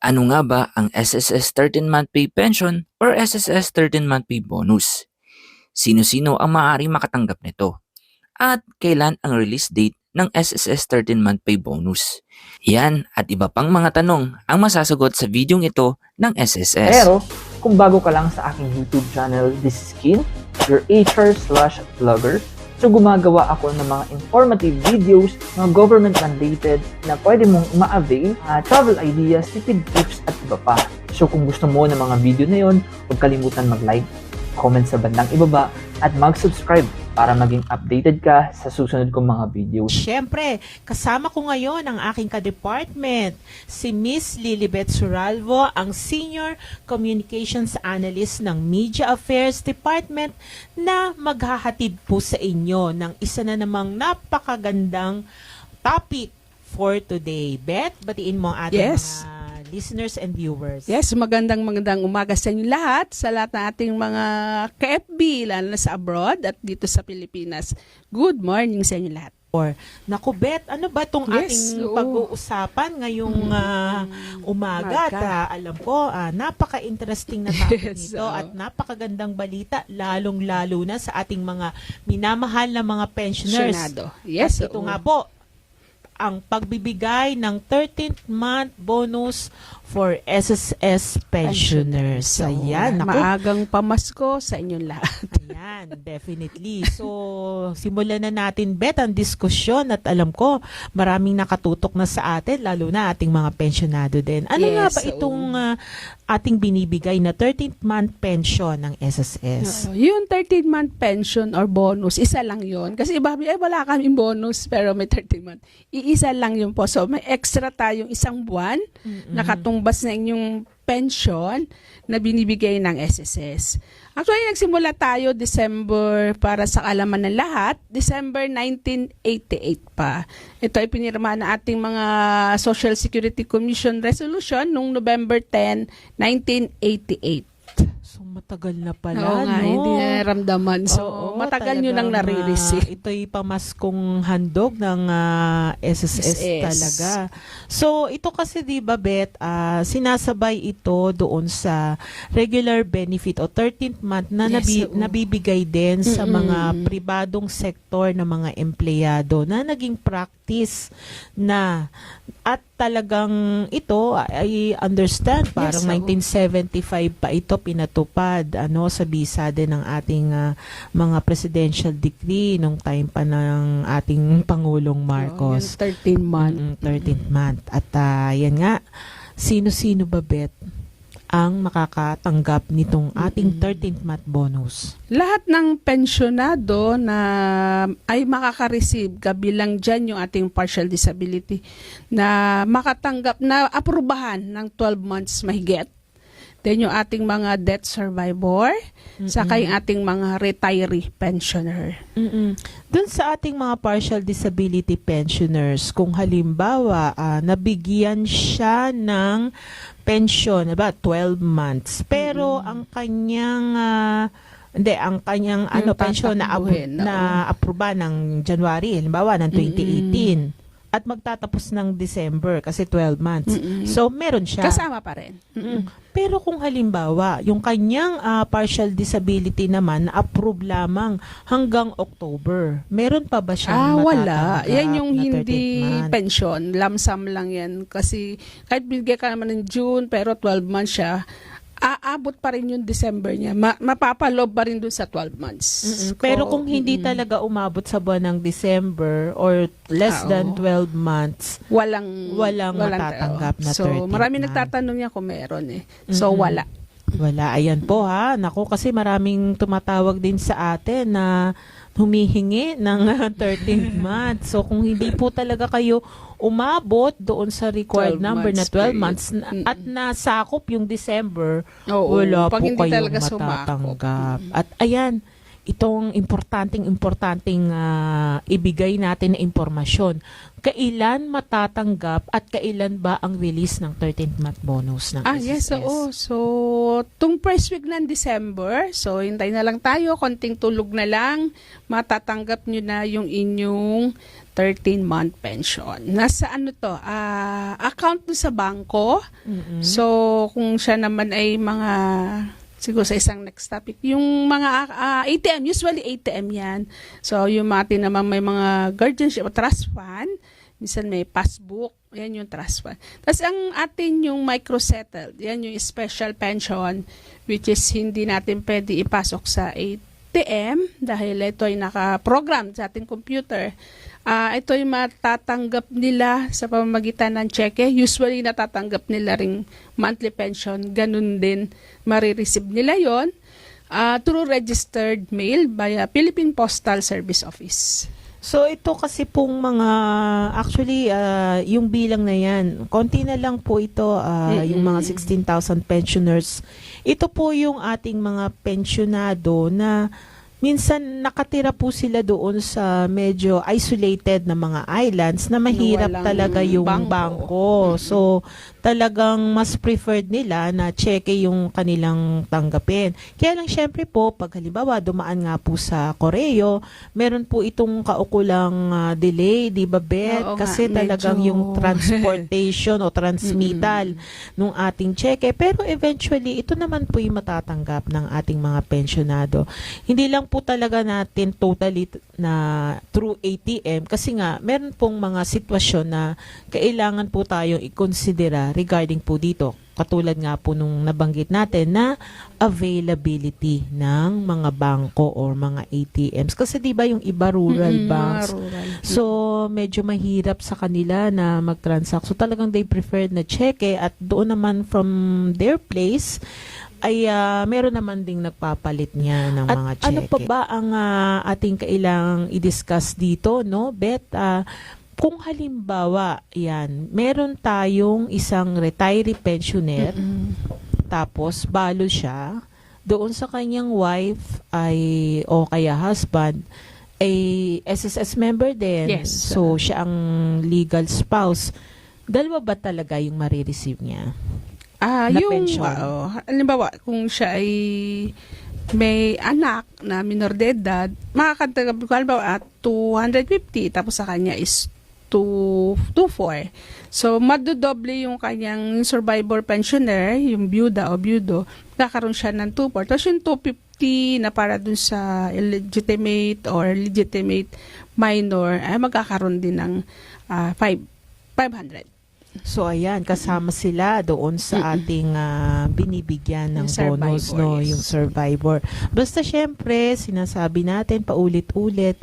Ano nga ba ang SSS 13-month pay pension or SSS 13-month pay bonus? Sino-sino ang maaaring makatanggap nito? At kailan ang release date ng SSS 13-month pay bonus? Yan at iba pang mga tanong ang masasagot sa videong ito ng SSS. Pero, kung bago ka lang sa aking YouTube channel, this is Kin, your HR/vlogger. So gumagawa ako ng mga informative videos, mga government mandated na pwede mong ma-avail, travel ideas, tipid tips at iba pa. So kung gusto mo ng mga video na yon, huwag kalimutan mag-like, comment sa bandang ibaba, at mag-subscribe para maging updated ka sa susunod kong mga videos. Siyempre, kasama ko ngayon ang aking ka-department, si Miss Lilibet Suralvo, ang Senior Communications Analyst ng Media Affairs Department na maghahatid po sa inyo ng isa na namang napakagandang topic for today. Beth, batiin mo ang ating Yes. mga listeners and viewers. Yes, magandang umaga sa inyo lahat, sa lahat ng ating mga ka-FB, lalo na sa abroad at dito sa Pilipinas. Good morning sa inyo lahat. Naku, Beth, ano ba itong Yes, ating oo. pag-uusapan ngayong umaga? At alam ko, napaka-interesting na topic Yes, nito oo. at napakagandang balita, lalong-lalo na sa ating mga minamahal na mga pensioners. Senado. Yes, At ito oo. nga po, ang pagbibigay ng 13th month bonus for SSS pensioners. So, Ayan, naku. maagang pamasko sa inyong lahat. Ayan, definitely. So, simulan na natin, Beth, ang diskusyon at alam ko, maraming nakatutok na sa atin, lalo na ating mga pensionado din. Ano Yes, nga ba itong ating binibigay na 13th month pension ng SSS? Yung 13-month pension or bonus, isa lang yun. Kasi iba, wala kaming bonus pero may 13-month. Iisa lang yun po. So, may extra tayong isang buwan nakatumbas na inyong pension na binibigay ng SSS. Actually, nagsimula tayo December, para sa kaalaman ng lahat, December 1988 pa. Ito ay pinirma ng ating mga Social Security Commission resolution noong November 10, 1988. So, matagal na pala, Oo nga, no? hindi na naramdaman. So, Oo, matagal nyo nang talagang, nare-receive. ito'y pamaskong handog ng SSS SS. talaga. So, ito kasi, di ba, Beth, sinasabay ito doon sa regular benefit o 13th month na Yes, oo. nabibigay din sa Mm-mm. mga pribadong sektor ng mga empleyado na naging practice na at talagang ito I understand parang Yes, oo. 1975 pa ito pinatupad sa bisa din ng ating mga presidential decree nung time pa ng ating Pangulong Marcos. Yung 13-month. 13th month. At yan nga, sino-sino ba, Beth, ang makakatanggap nitong ating 13th month bonus? Lahat ng pensyonado na ay makaka-receive, kabilang dyan yung ating partial disability, na makatanggap na aprubahan ng 12 months mahigit. Then yung ating mga death survivor, saka yung ating mga retiree pensioner. Doon sa ating mga partial disability pensioners, kung halimbawa nabigyan siya ng pension, ba 12 months, pero ang kanyang ang kanyang pension tatakbuhin, na aproba ng January, halimbawa ng 2018 at magtatapos ng December kasi 12 months. So meron siya. Kasama pa rin. Pero kung halimbawa, yung kanyang partial disability naman na-approve lamang hanggang October, meron pa ba siyang Wala. matatanggap Yan yung na 13th hindi month? pension. Lamsam lang yan. Kasi kahit bigay ka naman ng June, pero 12 months siya, aabot pa rin yung December niya. Mapapalob pa rin dun sa 12 months. Pero kung hindi talaga umabot sa buwan ng December or less than 12 months, walang matatanggap na 13th So, marami month. nagtatanong niya kung meron eh. So, wala. Wala. Ayan po ha. Naku, kasi maraming tumatawag din sa atin na humihingi ng 13th month. So, kung hindi po talaga kayo umabot doon sa required 12 number na months 12 period. months at nasakop yung December, Oo, wala pag po hindi kayong talaga sumakop. matatanggap. At ayan, itong importanteng ibigay natin na impormasyon. Kailan matatanggap at kailan ba ang release ng 13th month bonus ng SSS? Yes, oo. So, tung first week ng December, so hintay na lang tayo, konting tulog na lang, matatanggap nyo na yung inyong 13-month pension. Nasa account mo sa bangko. So, kung siya naman ay mga, siguro sa isang next topic, yung mga ATM, usually ATM yan. So, yung mga naman may mga guardianship o trust fund, minsan may passbook, yan yung trust fund. Tapos ang atin yung microsettled, yan yung special pension, which is hindi natin pwede ipasok sa ATM dahil ito ay naka-program sa ating computer. Ito ay matatanggap nila sa pamamagitan ng cheque. Usually natatanggap nila ring monthly pension. Ganun din, marireceive nila yon through registered mail via Philippine Postal Service Office. So ito kasi pong mga, actually yung bilang na yan, konti na lang po ito, yung mga 16,000 pensioners. Ito po yung ating mga pensionado na minsan nakatira po sila doon sa medyo isolated na mga islands na mahirap Walang talaga yung bangko. So talagang mas preferred nila na cheque yung kanilang tanggapin. Kaya lang syempre po, pag halimbawa dumaan nga po sa Koreo, meron po itong kaukulang delay, di ba Bet? Oo Kasi nga, talagang medyo yung transportation o transmittal nung ating cheque. Pero eventually, ito naman po yung matatanggap ng ating mga pensionado. Hindi lang po talaga natin totally na through ATM kasi nga meron pong mga sitwasyon na kailangan po tayong i-considera regarding po dito. Katulad nga po nung nabanggit natin na availability ng mga bangko or mga ATMs. Kasi di ba yung iba rural banks? So, medyo mahirap sa kanila na mag-transact. So, talagang they preferred na cheque at doon naman from their place ay meron naman ding nagpapalit niya ng At mga cheque. ano pa ba ang ating kailangang i-discuss dito, no? Bet, kung halimbawa, yan, meron tayong isang retiree pensioner, tapos balo siya, doon sa kanyang wife ay, o kaya husband, ay SSS member din. Yes. So, siya ang legal spouse. Dalawa ba talaga yung marireceive niya? Na Yung, pension. halimbawa, kung siya ay may anak na minor de edad, makakatanggap ko halimbawa at 250, tapos sa kanya is 224. So, madodoble yung kanyang survivor pensioner, yung byuda o byudo, kakaroon siya ng 240. Tapos yung 250 na para dun sa illegitimate or legitimate minor, ay magkakaroon din ng 500. So ayan, kasama sila doon sa ating binibigyan ng Yung bonus, survivor, no, yes. yung survivor. Basta syempre, sinasabi natin paulit-ulit,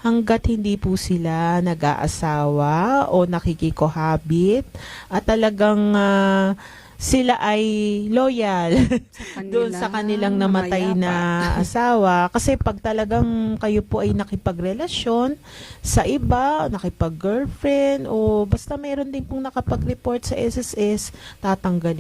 hanggat hindi po sila nag-aasawa o nakikikohabit at talagang sila ay loyal doon sa kanilang namatay na asawa. Kasi pag talagang kayo po ay nakipagrelasyon sa iba, nakipag-girlfriend, o basta meron din pong nakapag-report sa SSS, tatanggalin